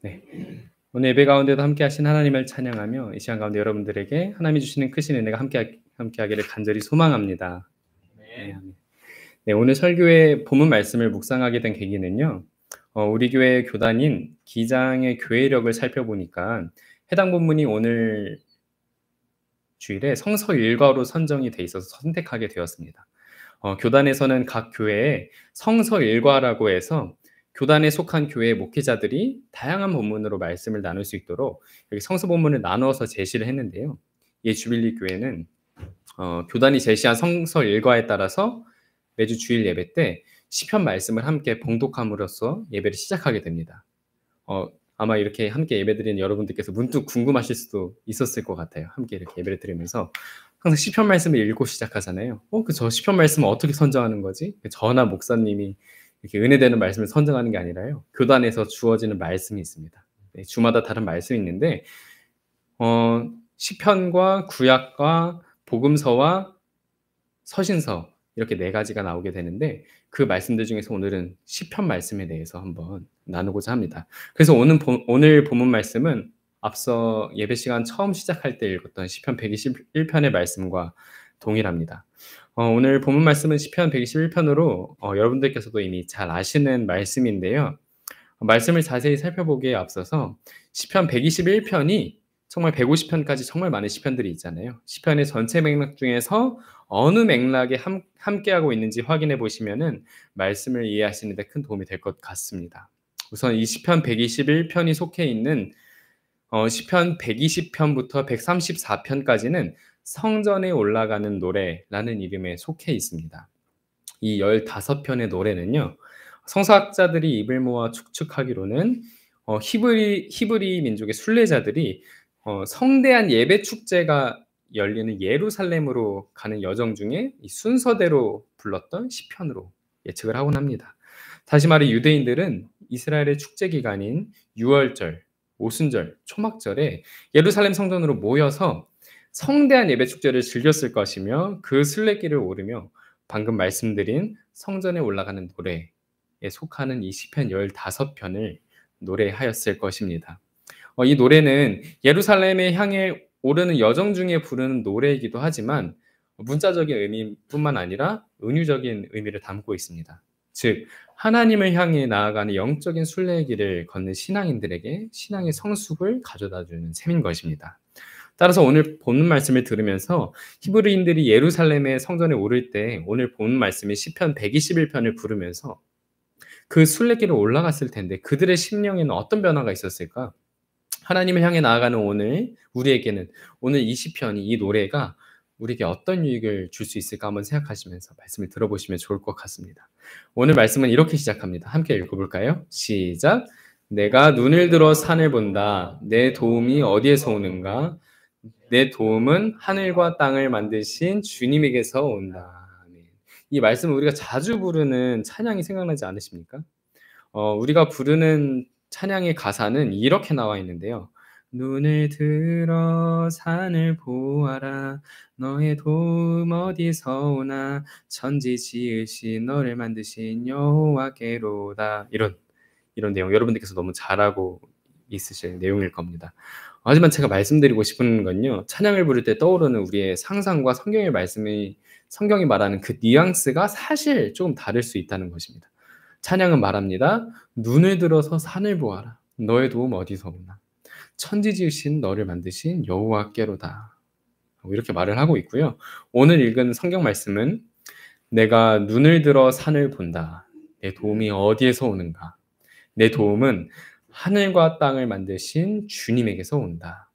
네. 오늘 예배 가운데도 함께 하신 하나님을 찬양하며 이 시간 가운데 여러분들에게 하나님이 주시는 크신 은혜가 함께하기를 간절히 소망합니다. 네. 네, 오늘 설교의 본문 말씀을 묵상하게 된 계기는요. 우리 교회 교단인 기장의 교회력을 살펴보니까 해당 본문이 오늘 주일에 성서 일과로 선정이 돼 있어서 선택하게 되었습니다. 교단에서는 각 교회에 성서 일과라고 해서 교단에 속한 교회 목회자들이 다양한 본문으로 말씀을 나눌 수 있도록 여기 성서 본문을 나누어서 제시를 했는데요. 이 주빌리 교회는 교단이 제시한 성서 일과에 따라서 매주 주일 예배 때 시편 말씀을 함께 봉독함으로써 예배를 시작하게 됩니다. 아마 이렇게 함께 예배드리는 여러분들께서 문득 궁금하실 수도 있었을 것 같아요. 함께 이렇게 예배를 드리면서 항상 시편 말씀을 읽고 시작하잖아요. 저 시편 말씀을 어떻게 선정하는 거지? 저나 목사님이 이렇게 은혜되는 말씀을 선정하는 게 아니라요. 교단에서 주어지는 말씀이 있습니다. 네, 주마다 다른 말씀이 있는데 시편과 구약과 복음서와 서신서 이렇게 네 가지가 나오게 되는데 그 말씀들 중에서 오늘은 시편 말씀에 대해서 한번 나누고자 합니다. 그래서 오늘 본문 말씀은 앞서 예배 시간 처음 시작할 때 읽었던 시편 121편의 말씀과 동일합니다. 오늘 본문 말씀은 시편 121편으로 여러분들께서도 이미 잘 아시는 말씀인데요. 말씀을 자세히 살펴보기에 앞서서 시편 121편이 정말 150편까지 정말 많은 시편들이 있잖아요. 시편의 전체 맥락 중에서 어느 맥락에 함께하고 있는지 확인해 보시면은 말씀을 이해하시는 데 큰 도움이 될 것 같습니다. 우선 이 시편 121편이 속해 있는 시편 120편부터 134편까지는 성전에 올라가는 노래라는 이름에 속해 있습니다. 이 15편의 노래는요. 성서학자들이 입을 모아 추측하기로는 히브리 민족의 순례자들이 성대한 예배 축제가 열리는 예루살렘으로 가는 여정 중에 이 순서대로 불렀던 시편으로 예측을 하곤 합니다. 다시 말해 유대인들은 이스라엘의 축제 기간인 유월절, 오순절, 초막절에 예루살렘 성전으로 모여서 성대한 예배 축제를 즐겼을 것이며 그 순례길을 오르며 방금 말씀드린 성전에 올라가는 노래에 속하는 이 시편 15편을 노래하였을 것입니다. 이 노래는 예루살렘에 향해 오르는 여정 중에 부르는 노래이기도 하지만 문자적인 의미뿐만 아니라 은유적인 의미를 담고 있습니다. 즉 하나님을 향해 나아가는 영적인 순례의 길을 걷는 신앙인들에게 신앙의 성숙을 가져다주는 셈인 것입니다. 따라서 오늘 본문 말씀을 들으면서 히브리인들이 예루살렘의 성전에 오를 때 오늘 본문 말씀인 시편 121편을 부르면서 그 순례길을 올라갔을 텐데 그들의 심령에는 어떤 변화가 있었을까? 하나님을 향해 나아가는 오늘 우리에게는 오늘 이 시편이 이 노래가 우리에게 어떤 유익을 줄 수 있을까 한번 생각하시면서 말씀을 들어보시면 좋을 것 같습니다. 오늘 말씀은 이렇게 시작합니다. 함께 읽어볼까요? 시작. 내가 눈을 들어 산을 본다. 내 도움이 어디에서 오는가? 내 도움은 하늘과 땅을 만드신 주님에게서 온다. 이 말씀을 우리가 자주 부르는 찬양이 생각나지 않으십니까? 우리가 부르는 찬양의 가사는 이렇게 나와 있는데요. 눈을 들어 산을 보아라. 너의 도움 어디서 오나. 천지 지으신 너를 만드신 여호와께로다. 이런 내용 여러분들께서 너무 잘하고 있으실 내용일 겁니다. 하지만 제가 말씀드리고 싶은 건요. 찬양을 부를 때 떠오르는 우리의 상상과 성경이 말하는 그 뉘앙스가 사실 조금 다를 수 있다는 것입니다. 찬양은 말합니다. 눈을 들어서 산을 보아라. 너의 도움 어디서 오나. 천지 지으신 너를 만드신 여호와께로다. 이렇게 말을 하고 있고요. 오늘 읽은 성경 말씀은 내가 눈을 들어 산을 본다. 내 도움이 어디에서 오는가. 내 도움은 하늘과 땅을 만드신 주님에게서 온다.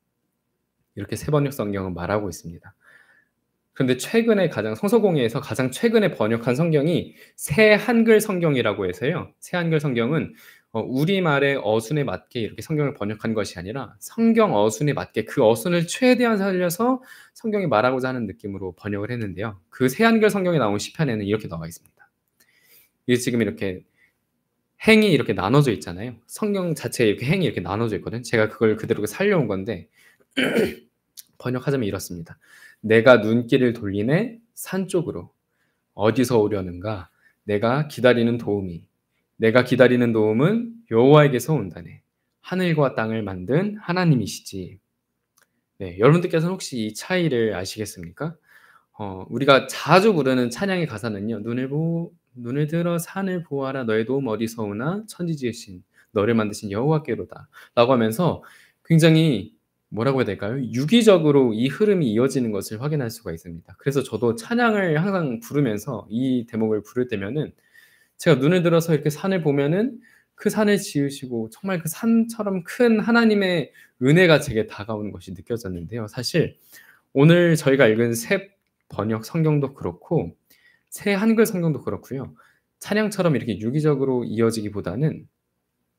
이렇게 세번역 성경은 말하고 있습니다. 그런데 성서공예에서 가장 최근에 번역한 성경이 새 한글 성경이라고 해서요. 새 한글 성경은 우리말의 어순에 맞게 이렇게 성경을 번역한 것이 아니라 성경 어순에 맞게 그 어순을 최대한 살려서 성경이 말하고자 하는 느낌으로 번역을 했는데요. 그 새 한글 성경에 나온 시편에는 이렇게 나와 있습니다. 이게 지금 이렇게 행이 이렇게 나눠져 있잖아요. 성경 자체에 이렇게 행이 이렇게 나눠져 있거든. 제가 그걸 그대로 살려온 건데 번역하자면 이렇습니다. 내가 눈길을 돌리네 산 쪽으로. 어디서 오려는가? 내가 기다리는 도움은 여호와에게서 온다네. 하늘과 땅을 만든 하나님이시지. 네, 여러분들께서는 혹시 이 차이를 아시겠습니까? 우리가 자주 부르는 찬양의 가사는요. 눈을 들어 산을 보아라 너의 도움 어디서 오나 천지 지으신 너를 만드신 여호와께로다 라고 하면서 굉장히 뭐라고 해야 될까요? 유기적으로 이 흐름이 이어지는 것을 확인할 수가 있습니다. 그래서 저도 찬양을 항상 부르면서 이 대목을 부를 때면은 제가 눈을 들어서 이렇게 산을 보면은 그 산을 지으시고 정말 그 산처럼 큰 하나님의 은혜가 제게 다가오는 것이 느껴졌는데요. 사실 오늘 저희가 읽은 새 번역 성경도 그렇고 새 한글 성경도 그렇고요. 찬양처럼 이렇게 유기적으로 이어지기보다는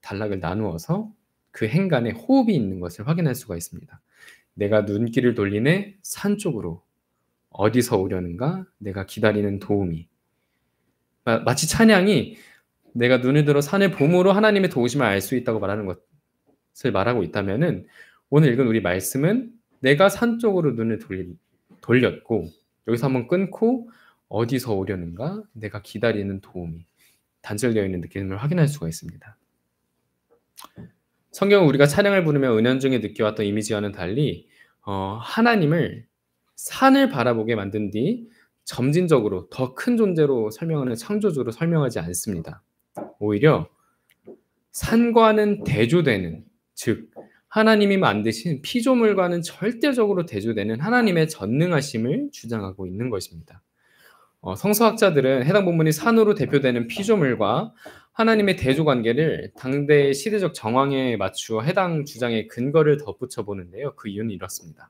단락을 나누어서 그 행간에 호흡이 있는 것을 확인할 수가 있습니다. 내가 눈길을 돌리네 산 쪽으로 어디서 오려는가 내가 기다리는 도움이 마치 찬양이 내가 눈을 들어 산을 봄으로 하나님의 도우심을 알 수 있다고 말하는 것을 말하고 있다면은 오늘 읽은 우리 말씀은 내가 산 쪽으로 눈을 돌렸고 여기서 한번 끊고 어디서 오려는가 내가 기다리는 도움이 단절되어 있는 느낌을 확인할 수가 있습니다. 성경은 우리가 찬양을 부르며 은연중에 느껴왔던 이미지와는 달리 하나님을 산을 바라보게 만든 뒤 점진적으로 더 큰 존재로 설명하는 창조주로 설명하지 않습니다. 오히려 산과는 대조되는, 즉 하나님이 만드신 피조물과는 절대적으로 대조되는 하나님의 전능하심을 주장하고 있는 것입니다. 성서학자들은 해당 본문이 산으로 대표되는 피조물과 하나님의 대조관계를 당대의 시대적 정황에 맞추어 해당 주장의 근거를 덧붙여 보는데요. 그 이유는 이렇습니다.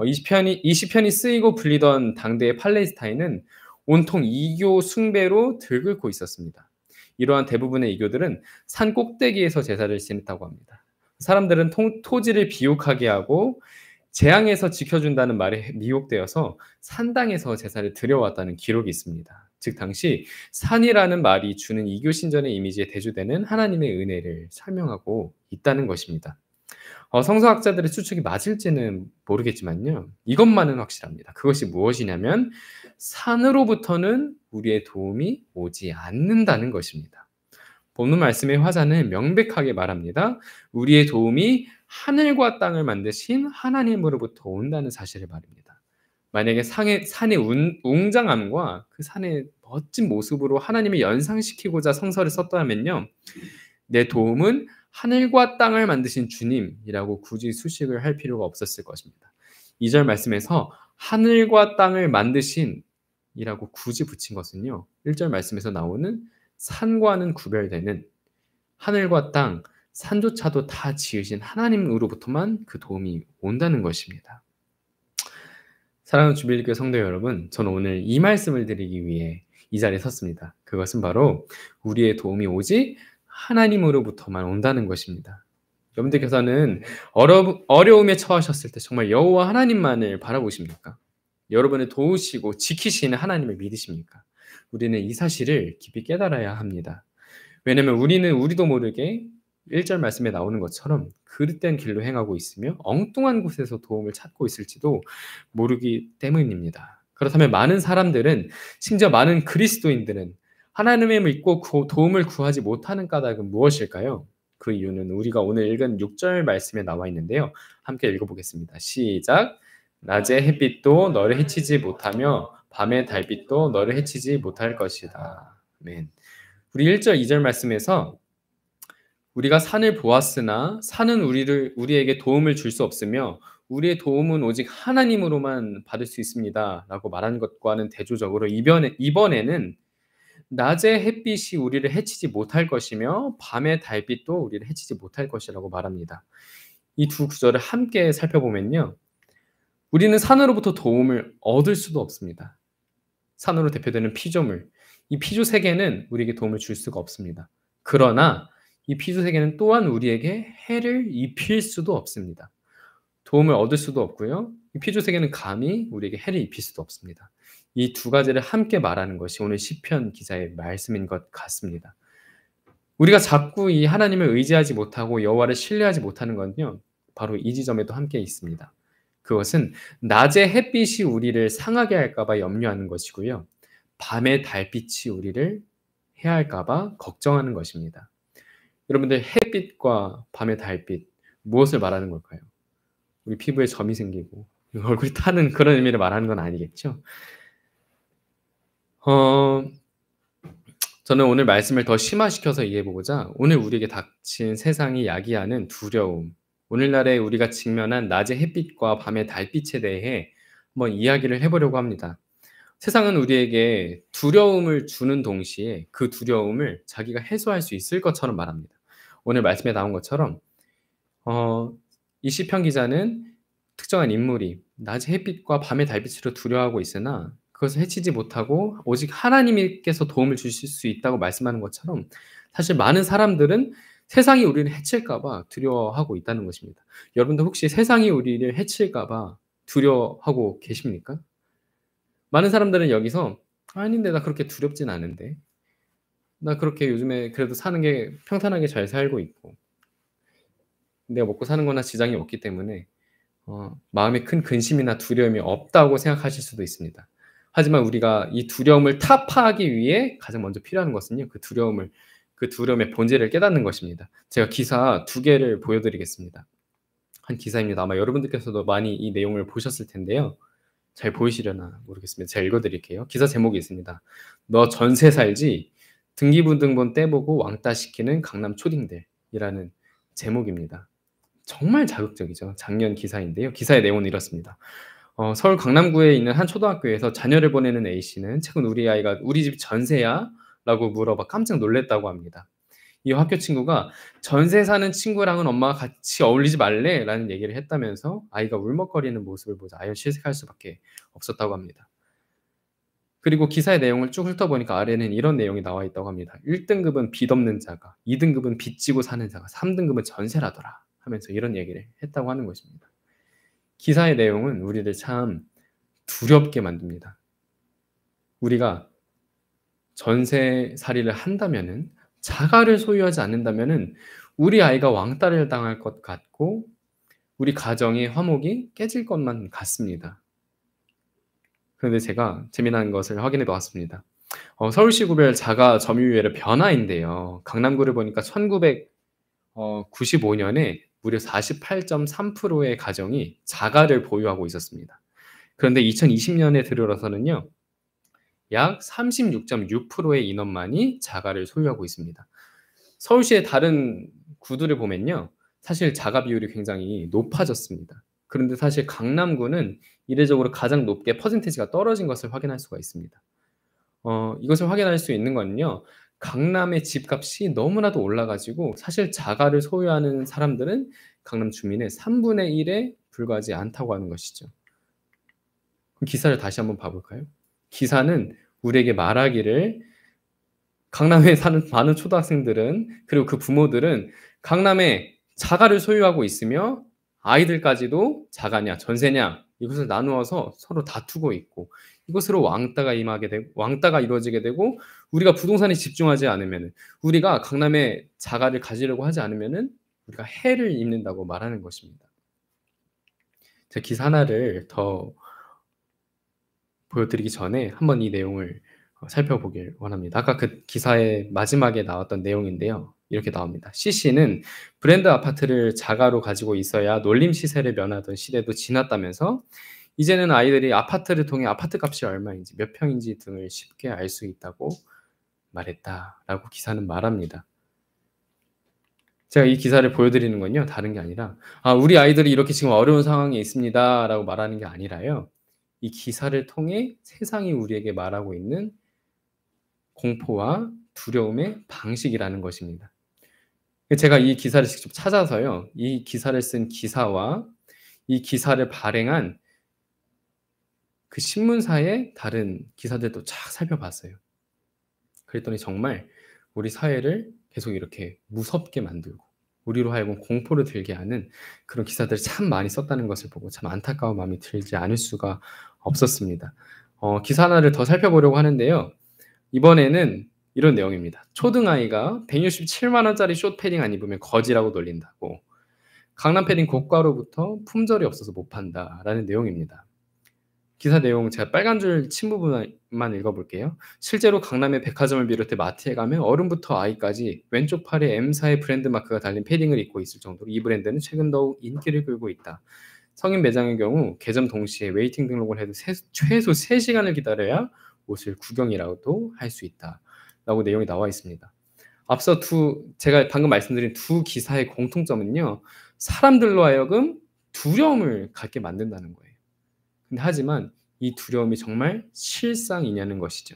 이 시편이 쓰이고 불리던 당대의 팔레스타인은 온통 이교 숭배로 들끓고 있었습니다. 이러한 대부분의 이교들은 산 꼭대기에서 제사를 지냈다고 합니다. 사람들은 토지를 비옥하게 하고 재앙에서 지켜준다는 말에 미혹되어서 산당에서 제사를 드려왔다는 기록이 있습니다. 즉 당시 산이라는 말이 주는 이교 신전의 이미지에 대조되는 하나님의 은혜를 설명하고 있다는 것입니다. 성서학자들의 추측이 맞을지는 모르겠지만요. 이것만은 확실합니다. 그것이 무엇이냐면 산으로부터는 우리의 도움이 오지 않는다는 것입니다. 본문 말씀의 화자는 명백하게 말합니다. 우리의 도움이 하늘과 땅을 만드신 하나님으로부터 온다는 사실을 말입니다. 만약에 산의 웅장함과 그 산의 멋진 모습으로 하나님을 연상시키고자 성서를 썼다면요. 내 도움은 하늘과 땅을 만드신 주님이라고 굳이 수식을 할 필요가 없었을 것입니다. 2절 말씀에서 하늘과 땅을 만드신 이라고 굳이 붙인 것은요. 1절 말씀에서 나오는 산과는 구별되는 하늘과 땅, 산조차도 다 지으신 하나님으로부터만 그 도움이 온다는 것입니다. 사랑하는 주빌교회 성도 여러분, 저는 오늘 이 말씀을 드리기 위해 이 자리에 섰습니다. 그것은 바로 우리의 도움이 오직 하나님으로부터만 온다는 것입니다. 여러분들께서는 어려움에 처하셨을 때 정말 여호와 하나님만을 바라보십니까? 여러분을 도우시고 지키시는 하나님을 믿으십니까? 우리는 이 사실을 깊이 깨달아야 합니다. 왜냐하면 우리는 우리도 모르게 1절 말씀에 나오는 것처럼 그릇된 길로 행하고 있으며 엉뚱한 곳에서 도움을 찾고 있을지도 모르기 때문입니다. 그렇다면 많은 사람들은, 심지어 많은 그리스도인들은 하나님을 믿고 도움을 구하지 못하는 까닭은 무엇일까요? 그 이유는 우리가 오늘 읽은 6절 말씀에 나와 있는데요. 함께 읽어보겠습니다. 시작! 낮의 햇빛도 너를 해치지 못하며 밤의 달빛도 너를 해치지 못할 것이다. 아멘. 우리 1절, 2절 말씀에서 우리가 산을 보았으나 산은 우리에게 도움을 줄 수 없으며 우리의 도움은 오직 하나님으로만 받을 수 있습니다. 라고 말한 것과는 대조적으로 이번에는 낮의 햇빛이 우리를 해치지 못할 것이며 밤의 달빛도 우리를 해치지 못할 것이라고 말합니다. 이 두 구절을 함께 살펴보면요. 우리는 산으로부터 도움을 얻을 수도 없습니다. 산으로 대표되는 피조물, 이 피조 세계는 우리에게 도움을 줄 수가 없습니다. 그러나 이 피조 세계는 또한 우리에게 해를 입힐 수도 없습니다. 도움을 얻을 수도 없고요. 이 피조 세계는 감히 우리에게 해를 입힐 수도 없습니다. 이 두 가지를 함께 말하는 것이 오늘 시편 기자의 말씀인 것 같습니다. 우리가 자꾸 이 하나님을 의지하지 못하고 여호와를 신뢰하지 못하는 건요. 바로 이 지점에도 함께 있습니다. 그것은 낮의 햇빛이 우리를 상하게 할까 봐 염려하는 것이고요. 밤의 달빛이 우리를 해할까 봐 걱정하는 것입니다. 여러분들 햇빛과 밤의 달빛 무엇을 말하는 걸까요? 우리 피부에 점이 생기고 얼굴이 타는 그런 의미를 말하는 건 아니겠죠? 어 저는 오늘 말씀을 더 심화시켜서 이해해 보고자 오늘 우리에게 닥친 세상이 야기하는 두려움, 오늘날에 우리가 직면한 낮의 햇빛과 밤의 달빛에 대해 한번 이야기를 해 보려고 합니다. 세상은 우리에게 두려움을 주는 동시에 그 두려움을 자기가 해소할 수 있을 것처럼 말합니다. 오늘 말씀에 나온 것처럼 어 이 시편 기자는 특정한 인물이 낮의 햇빛과 밤의 달빛으로 두려워하고 있으나 그것을 해치지 못하고 오직 하나님께서 도움을 주실 수 있다고 말씀하는 것처럼 사실 많은 사람들은 세상이 우리를 해칠까 봐 두려워하고 있다는 것입니다. 여러분도 혹시 세상이 우리를 해칠까 봐 두려워하고 계십니까? 많은 사람들은 여기서 '아닌데 나 그렇게 두렵진 않은데. 나 그렇게 요즘에 그래도 사는 게 평탄하게 잘 살고 있고 내가 먹고 사는 거나 지장이 없기 때문에 마음에 큰 근심이나 두려움이 없다고 생각하실 수도 있습니다. 하지만 우리가 이 두려움을 타파하기 위해 가장 먼저 필요한 것은요. 그 두려움의 본질을 깨닫는 것입니다. 제가 기사 2 개를 보여 드리겠습니다. 한 기사입니다. 아마 여러분들께서도 많이 이 내용을 보셨을 텐데요. 잘 보이시려나 모르겠습니다. 제가 읽어 드릴게요. 기사 제목이 있습니다. "너 전세 살지? 등기부등본 떼보고 왕따 시키는 강남 초딩들"이라는 제목입니다. 정말 자극적이죠. 작년 기사인데요. 기사의 내용은 이렇습니다. 서울 강남구에 있는 한 초등학교에서 자녀를 보내는 A씨는 최근 우리 아이가 "우리 집 전세야?" 라고 물어봐 깜짝 놀랐다고 합니다. 이 학교 친구가 "전세 사는 친구랑은 엄마가 같이 어울리지 말래." 라는 얘기를 했다면서 아이가 울먹거리는 모습을 보자 아이를 실색할 수밖에 없었다고 합니다. 그리고 기사의 내용을 쭉 훑어보니까 아래에는 이런 내용이 나와 있다고 합니다. "1 등급은 빚 없는 자가, 2 등급은 빚지고 사는 자가, 3 등급은 전세라더라." 하면서 이런 얘기를 했다고 하는 것입니다. 기사의 내용은 우리를 참 두렵게 만듭니다. 우리가 전세살이를 한다면은 자가를 소유하지 않는다면은 우리 아이가 왕따를 당할 것 같고 우리 가정의 화목이 깨질 것만 같습니다. 그런데 제가 재미난 것을 확인해 보았습니다. 서울시구별 자가 점유율의 변화인데요. 강남구를 보니까 1995년에 무려 48.3%의 가정이 자가를 보유하고 있었습니다. 그런데 2020년에 들어서는요. 약 36.6%의 인원만이 자가를 소유하고 있습니다. 서울시의 다른 구들을 보면요. 사실 자가 비율이 굉장히 높아졌습니다. 그런데 사실 강남구는 이례적으로 가장 높게 퍼센티지가 떨어진 것을 확인할 수가 있습니다. 이것을 확인할 수 있는 거는요. 강남의 집값이 너무나도 올라 가지고 사실 자가를 소유하는 사람들은 강남 주민의 3분의 1에 불과하지 않다고 하는 것이죠. 그럼 기사를 다시 한번 봐 볼까요? 기사는 우리에게 말하기를 강남에 사는 많은 초등학생들은 그리고 그 부모들은 강남에 자가를 소유하고 있으며 아이들까지도 자가냐 전세냐 이것을 나누어서 서로 다투고 있고 이것으로 왕따가 이루어지게 되고 우리가 부동산에 집중하지 않으면은 우리가 강남에 자가를 가지려고 하지 않으면은 우리가 해를 입는다고 말하는 것입니다. 제가 기사 하나를 더 보여드리기 전에 한번 이 내용을 살펴보길 원합니다. 아까 그 기사의 마지막에 나왔던 내용인데요. 이렇게 나옵니다. C씨는 브랜드 아파트를 자가로 가지고 있어야 놀림 시세를 면하던 시대도 지났다면서 이제는 아이들이 아파트를 통해 아파트 값이 얼마인지 몇 평인지 등을 쉽게 알 수 있다고 말했다라고 기사는 말합니다. 제가 이 기사를 보여드리는 건요. 다른 게 아니라 우리 아이들이 이렇게 지금 어려운 상황에 있습니다라고 말하는 게 아니라요. 이 기사를 통해 세상이 우리에게 말하고 있는 공포와 두려움의 방식이라는 것입니다. 제가 이 기사를 직접 찾아서요. 이 기사를 쓴 기사와 이 기사를 발행한 그 신문사의 다른 기사들도 쫙 살펴봤어요. 그랬더니 정말 우리 사회를 계속 이렇게 무섭게 만들고 우리로 하여금 공포를 들게 하는 그런 기사들을 참 많이 썼다는 것을 보고 참 안타까운 마음이 들지 않을 수가 없었습니다. 기사 하나를 더 살펴보려고 하는데요. 이번에는 이런 내용입니다. 초등아이가 167만 원짜리 숏 패딩 안 입으면 거지라고 놀린다고. 강남 패딩 고가로부터 품절이 없어서 못 판다라는 내용입니다. 기사 내용 제가 빨간 줄 친 부분만 읽어볼게요. 실제로 강남의 백화점을 비롯해 마트에 가면 어른부터 아이까지 왼쪽 팔에 M사의 브랜드 마크가 달린 패딩을 입고 있을 정도로 이 브랜드는 최근 더욱 인기를 끌고 있다. 성인 매장의 경우 개점 동시에 웨이팅 등록을 해도 최소 3시간을 기다려야 옷을 구경이라도 할 수 있다. 라고 내용이 나와 있습니다. 앞서 제가 방금 말씀드린 두 기사의 공통점은요. 사람들로 하여금 두려움을 갖게 만든다는 거예요. 근데 하지만 이 두려움이 정말 실상이냐는 것이죠.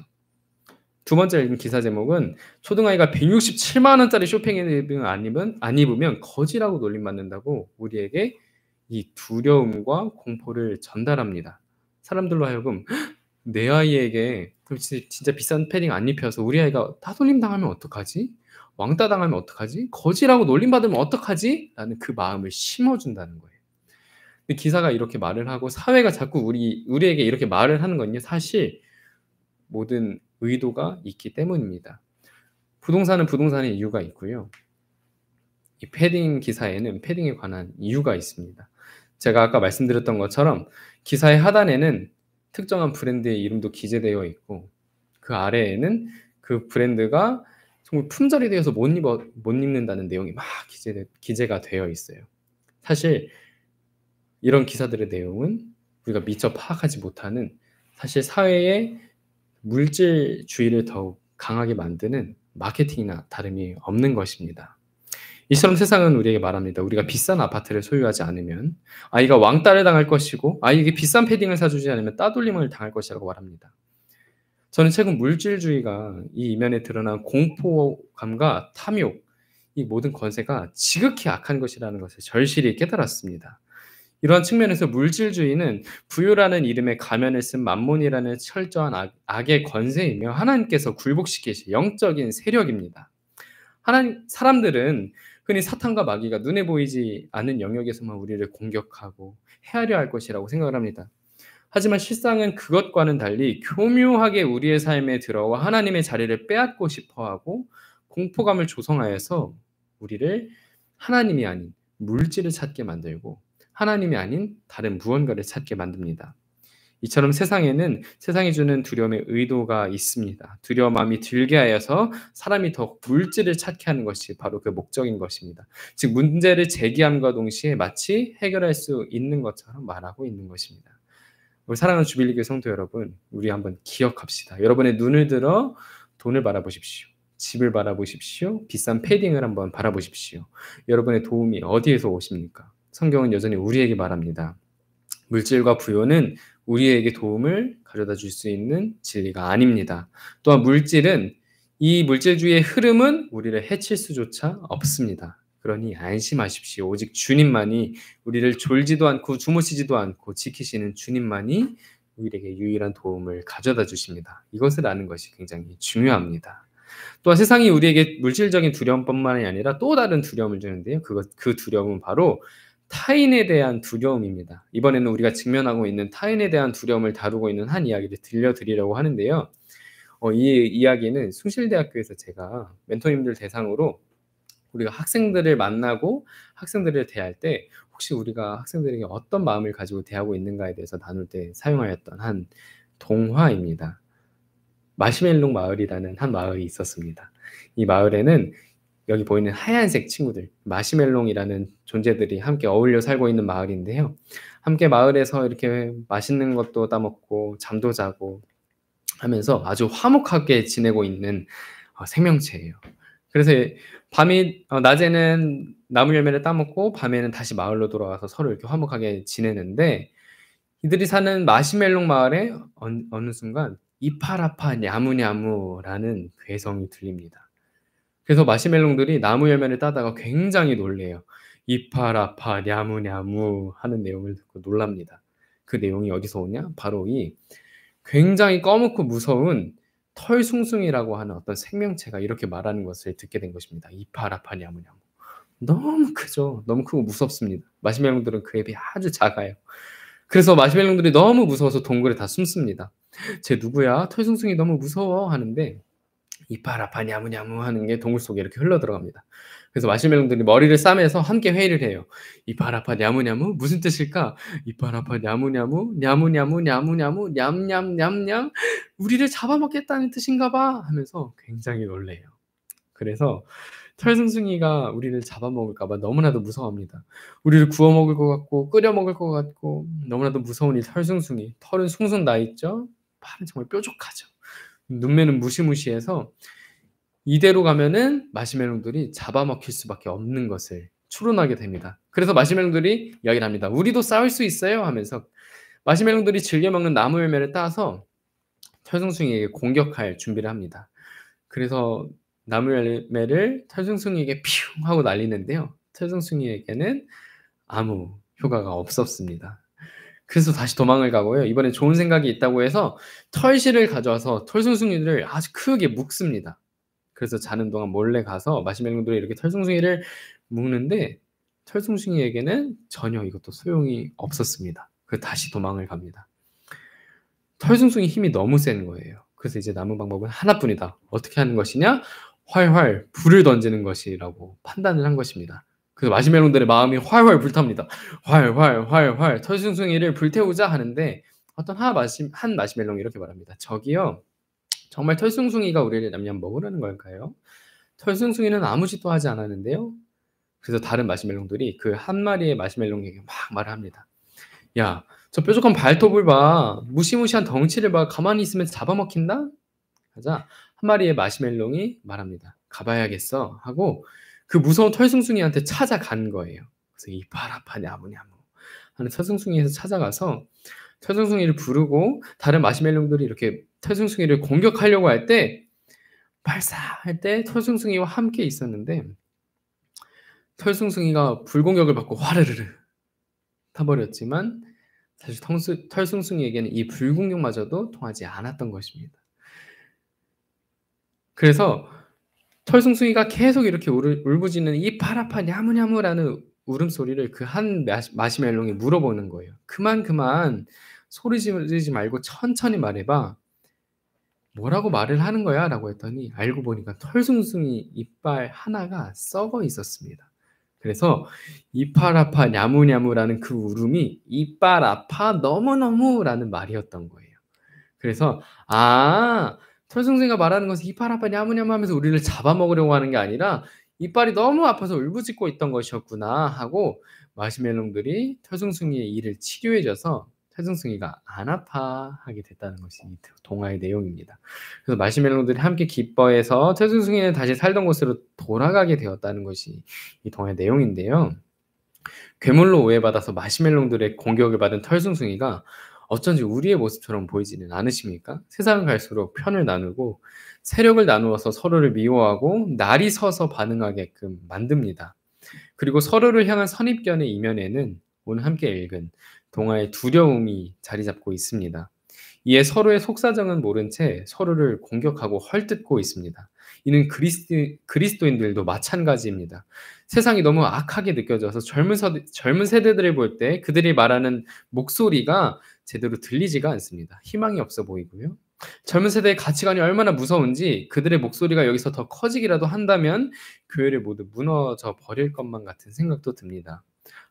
두 번째 읽은 기사 제목은 초등아이가 167만 원짜리 쇼핑앱을 안 입으면 거지라고 놀림받는다고 우리에게 이 두려움과 공포를 전달합니다. 사람들로 하여금 내 아이에게 진짜 비싼 패딩 안 입혀서 우리 아이가 따돌림 당하면 어떡하지? 왕따 당하면 어떡하지? 거지라고 놀림받으면 어떡하지? 라는 그 마음을 심어준다는 거예요. 기사가 이렇게 말을 하고 사회가 자꾸 우리에게 이렇게 말을 하는 건요. 사실 모든 의도가 있기 때문입니다. 부동산은 부동산의 이유가 있고요. 이 패딩 기사에는 패딩에 관한 이유가 있습니다. 제가 아까 말씀드렸던 것처럼 기사의 하단에는 특정한 브랜드의 이름도 기재되어 있고 그 아래에는 그 브랜드가 정말 품절이 되어서 못 입는다는 내용이 막 기재가 되어 있어요. 사실 이런 기사들의 내용은 우리가 미처 파악하지 못하는 사실 사회의 물질주의를 더욱 강하게 만드는 마케팅이나 다름이 없는 것입니다. 이처럼 세상은 우리에게 말합니다. 우리가 비싼 아파트를 소유하지 않으면 아이가 왕따를 당할 것이고 아이에게 비싼 패딩을 사주지 않으면 따돌림을 당할 것이라고 말합니다. 저는 최근 물질주의가 이 이면에 드러난 공포감과 탐욕, 이 모든 권세가 지극히 악한 것이라는 것을 절실히 깨달았습니다. 이러한 측면에서 물질주의는 부유라는 이름의 가면을 쓴 만몬이라는 철저한 악의 권세이며 하나님께서 굴복시키실 영적인 세력입니다. 사람들은 흔히 사탄과 마귀가 눈에 보이지 않는 영역에서만 우리를 공격하고 해하려 할 것이라고 생각을 합니다. 하지만 실상은 그것과는 달리 교묘하게 우리의 삶에 들어와 하나님의 자리를 빼앗고 싶어하고 공포감을 조성하여서 우리를 하나님이 아닌 물질을 찾게 만들고 하나님이 아닌 다른 무언가를 찾게 만듭니다. 이처럼 세상에는 세상이 주는 두려움의 의도가 있습니다. 두려운 마음이 들게 하여서 사람이 더 물질을 찾게 하는 것이 바로 그 목적인 것입니다. 즉 문제를 제기함과 동시에 마치 해결할 수 있는 것처럼 말하고 있는 것입니다. 우리 사랑하는 주빌리교회 성도 여러분, 우리 한번 기억합시다. 여러분의 눈을 들어 돈을 바라보십시오. 집을 바라보십시오. 비싼 패딩을 한번 바라보십시오. 여러분의 도움이 어디에서 오십니까? 성경은 여전히 우리에게 말합니다. 물질과 부요는 우리에게 도움을 가져다 줄 수 있는 진리가 아닙니다. 또한 이 물질주의의 흐름은 우리를 해칠 수조차 없습니다. 그러니 안심하십시오. 오직 주님만이 우리를 졸지도 않고 주무시지도 않고 지키시는 주님만이 우리에게 유일한 도움을 가져다 주십니다. 이것을 아는 것이 굉장히 중요합니다. 또한 세상이 우리에게 물질적인 두려움뿐만이 아니라 또 다른 두려움을 주는데요. 그 두려움은 바로 타인에 대한 두려움입니다. 이번에는 우리가 직면하고 있는 타인에 대한 두려움을 다루고 있는 한 이야기를 들려드리려고 하는데요. 이 이야기는 숭실대학교에서 제가 멘토님들 대상으로 우리가 학생들을 만나고 학생들을 대할 때 혹시 우리가 학생들에게 어떤 마음을 가지고 대하고 있는가에 대해서 나눌 때 사용하였던 한 동화입니다. 마시멜롱 마을이라는 한 마을이 있었습니다. 이 마을에는 여기 보이는 하얀색 친구들, 마시멜롱이라는 존재들이 함께 어울려 살고 있는 마을인데요. 함께 마을에서 이렇게 맛있는 것도 따먹고 잠도 자고 하면서 아주 화목하게 지내고 있는 생명체예요. 그래서 낮에는 나무 열매를 따먹고 밤에는 다시 마을로 돌아와서 서로 이렇게 화목하게 지내는데 이들이 사는 마시멜롱 마을에 어느 순간 이파라파 냐무냐무라는 괴성이 들립니다. 그래서 마시멜롱들이 나무 열매를 따다가 굉장히 놀래요. 이파라파 냐무냐무 하는 내용을 듣고 놀랍니다. 그 내용이 어디서 오냐? 바로 이 굉장히 꺼멓고 무서운 털숭숭이라고 하는 어떤 생명체가 이렇게 말하는 것을 듣게 된 것입니다. 이파라파 냐무냐무. 너무 크죠. 너무 크고 무섭습니다. 마시멜롱들은 그에 비해 아주 작아요. 그래서 마시멜롱들이 너무 무서워서 동굴에 다 숨습니다. 쟤 누구야? 털숭숭이 너무 무서워 하는데 이빨 아파 냐무냐무 하는 게 동굴 속에 이렇게 흘러 들어갑니다. 그래서 마시멜로들이 머리를 싸매서 함께 회의를 해요. "이빨 아파 냐무냐무? 무슨 뜻일까? 이빨 아파 냐무냐무? 냐무냐무 냐무냐무 냠냠냠냠 우리를 잡아먹겠다는 뜻인가 봐." 하면서 굉장히 놀래요. 그래서 털숭숭이가 우리를 잡아먹을까 봐 너무나도 무서워합니다. 우리를 구워 먹을 것 같고 끓여 먹을 것 같고 너무나도 무서운 이 털숭숭이. 털은 숭숭 나 있죠. 팔은 정말 뾰족하죠. 눈매는 무시무시해서 이대로 가면은 마시멜로들이 잡아먹힐 수밖에 없는 것을 추론하게 됩니다. 그래서 마시멜로들이 이야기를 합니다. "우리도 싸울 수 있어요." 하면서 마시멜로들이 즐겨 먹는 나무 열매를 따서 털숭숭이에게 공격할 준비를 합니다. 그래서 나무 열매를 털숭숭이에게 퓨 하고 날리는데요. 털숭숭이에게는 아무 효과가 없었습니다. 그래서 다시 도망을 가고요. 이번엔 좋은 생각이 있다고 해서 털실을 가져와서 털숭숭이를 아주 크게 묶습니다. 그래서 자는 동안 몰래 가서 마시멜로들이 이렇게 털숭숭이를 묶는데 털숭숭이에게는 전혀 이것도 소용이 없었습니다. 그래서 다시 도망을 갑니다. 털숭숭이 힘이 너무 센 거예요. 그래서 이제 남은 방법은 하나뿐이다. 어떻게 하는 것이냐? 활활 불을 던지는 것이라고 판단을 한 것입니다. 그래서 마시멜로들의 마음이 활활 불탑니다. 활활활활 털숭숭이를 불태우자 하는데 어떤 한 마시멜로가 이렇게 말합니다. "저기요. 정말 털숭숭이가 우리를 냠냠 먹으려는 걸까요? 털숭숭이는 아무 짓도 하지 않았는데요." 그래서 다른 마시멜로들이 그 한 마리의 마시멜로에게 막 말을 합니다. "야, 저 뾰족한 발톱을 봐. 무시무시한 덩치를 봐. 가만히 있으면 잡아먹힌다?" 하자 한 마리의 마시멜롱이 말합니다. "가봐야겠어." 하고 그 무서운 털숭숭이한테 찾아간 거예요. 그래서 "이빨 아파 냐무냐무." 하는 털숭숭이에서 찾아가서 털숭숭이를 부르고 다른 마시멜롱들이 이렇게 털숭숭이를 공격하려고 할 때 발사 할 때 털숭숭이와 함께 있었는데 털숭숭이가 불공격을 받고 화르르르 타버렸지만 사실 털숭숭이에게는 이 불공격마저도 통하지 않았던 것입니다. 그래서 털숭숭이가 계속 이렇게 울부짖는 "이빨 아파 냐무냐무"라는 울음소리를 그 한 마시멜롱이 물어보는 거예요. "그만, 그만. 소리 지르지 말고 천천히 말해 봐." "뭐라고 말을 하는 거야?"라고 했더니 알고 보니까 털숭숭이 이빨 하나가 썩어 있었습니다. 그래서 "이빨 아파 냐무냐무라는 그 울음이 "이빨 아파 너무너무"라는 말이었던 거예요. 그래서 '아 털숭숭이가 말하는 것은 이빨 아파 냐무냐무 하면서 우리를 잡아먹으려고 하는 게 아니라 이빨이 너무 아파서 울부짖고 있던 것이었구나.' 하고 마시멜롱들이 털숭숭이의 이를 치료해 줘서 털숭숭이가 안 아파하게 됐다는 것이 이 동화의 내용입니다. 그래서 마시멜롱들이 함께 기뻐해서 털숭숭이는 다시 살던 곳으로 돌아가게 되었다는 것이 이 동화의 내용인데요. 괴물로 오해받아서 마시멜롱들의 공격을 받은 털숭숭이가 어쩐지 우리의 모습처럼 보이지는 않으십니까? 세상을 갈수록 편을 나누고 세력을 나누어서 서로를 미워하고 날이 서서 반응하게끔 만듭니다. 그리고 서로를 향한 선입견의 이면에는 오늘 함께 읽은 동화의 두려움이 자리 잡고 있습니다. 이에 서로의 속사정은 모른 채 서로를 공격하고 헐뜯고 있습니다. 이는 그리스도인들도 마찬가지입니다. 세상이 너무 악하게 느껴져서 젊은 세대들을 볼 때 그들이 말하는 목소리가 제대로 들리지가 않습니다. 희망이 없어 보이고요. 젊은 세대의 가치관이 얼마나 무서운지 그들의 목소리가 여기서 더 커지기라도 한다면 교회를 모두 무너져 버릴 것만 같은 생각도 듭니다.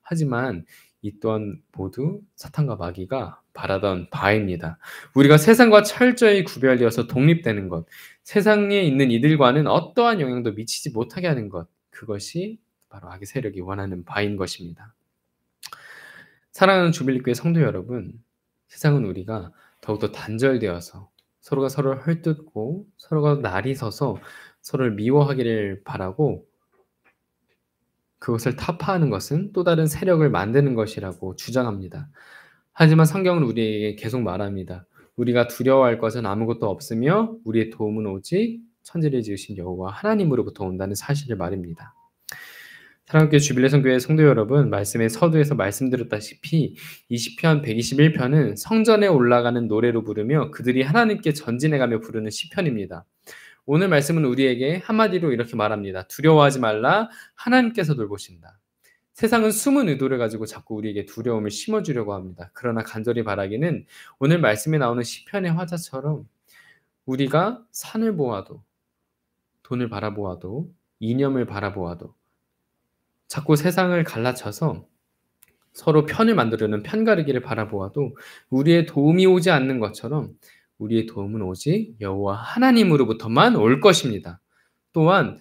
하지만 이 또한 모두 사탄과 마귀가 바라던 바입니다. 우리가 세상과 철저히 구별되어서 독립되는 것, 세상에 있는 이들과는 어떠한 영향도 미치지 못하게 하는 것, 그것이 바로 악의 세력이 원하는 바인 것입니다. 사랑하는 주빌리교회 성도 여러분, 세상은 우리가 더욱더 단절되어서 서로가 서로를 헐뜯고 서로가 날이 서서 서로를 미워하기를 바라고 그것을 타파하는 것은 또 다른 세력을 만드는 것이라고 주장합니다. 하지만 성경은 우리에게 계속 말합니다. 우리가 두려워할 것은 아무것도 없으며 우리의 도움은 오직 천지를 지으신 여호와 하나님으로부터 온다는 사실을 말입니다. 사랑하는 주빌레 성교회 성도 여러분, 말씀의 서두에서 말씀드렸다시피 이 시편 121편은 성전에 올라가는 노래로 부르며 그들이 하나님께 전진해가며 부르는 시편입니다. 오늘 말씀은 우리에게 한마디로 이렇게 말합니다. 두려워하지 말라, 하나님께서 돌보신다. 세상은 숨은 의도를 가지고 자꾸 우리에게 두려움을 심어주려고 합니다. 그러나 간절히 바라기는 오늘 말씀에 나오는 시편의 화자처럼 우리가 산을 보아도 돈을 바라보아도 이념을 바라보아도 자꾸 세상을 갈라쳐서 서로 편을 만들려는 편가르기를 바라보아도 우리의 도움이 오지 않는 것처럼 우리의 도움은 오직 여호와 하나님으로부터만 올 것입니다. 또한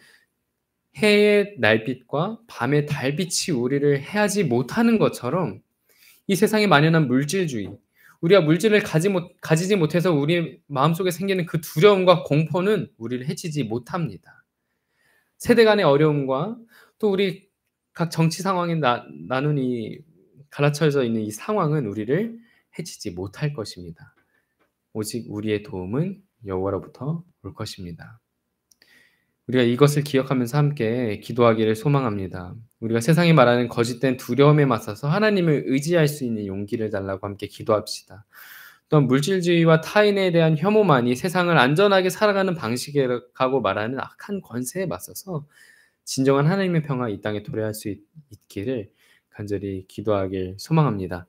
해의 날빛과 밤의 달빛이 우리를 해하지 못하는 것처럼 이 세상에 만연한 물질주의, 우리가 물질을 가지지 못해서 우리 마음속에 생기는 그 두려움과 공포는 우리를 해치지 못합니다. 세대 간의 어려움과 또 우리 각 정치 상황에 나눈 이 갈라쳐져 있는 이 상황은 우리를 해치지 못할 것입니다. 오직 우리의 도움은 여호와로부터 올 것입니다. 우리가 이것을 기억하면서 함께 기도하기를 소망합니다. 우리가 세상이 말하는 거짓된 두려움에 맞서서 하나님을 의지할 수 있는 용기를 달라고 함께 기도합시다. 또한 물질주의와 타인에 대한 혐오만이 세상을 안전하게 살아가는 방식이라고 말하는 악한 권세에 맞서서 진정한 하나님의 평화 이 땅에 도래할 수 있기를 간절히 기도하길 소망합니다.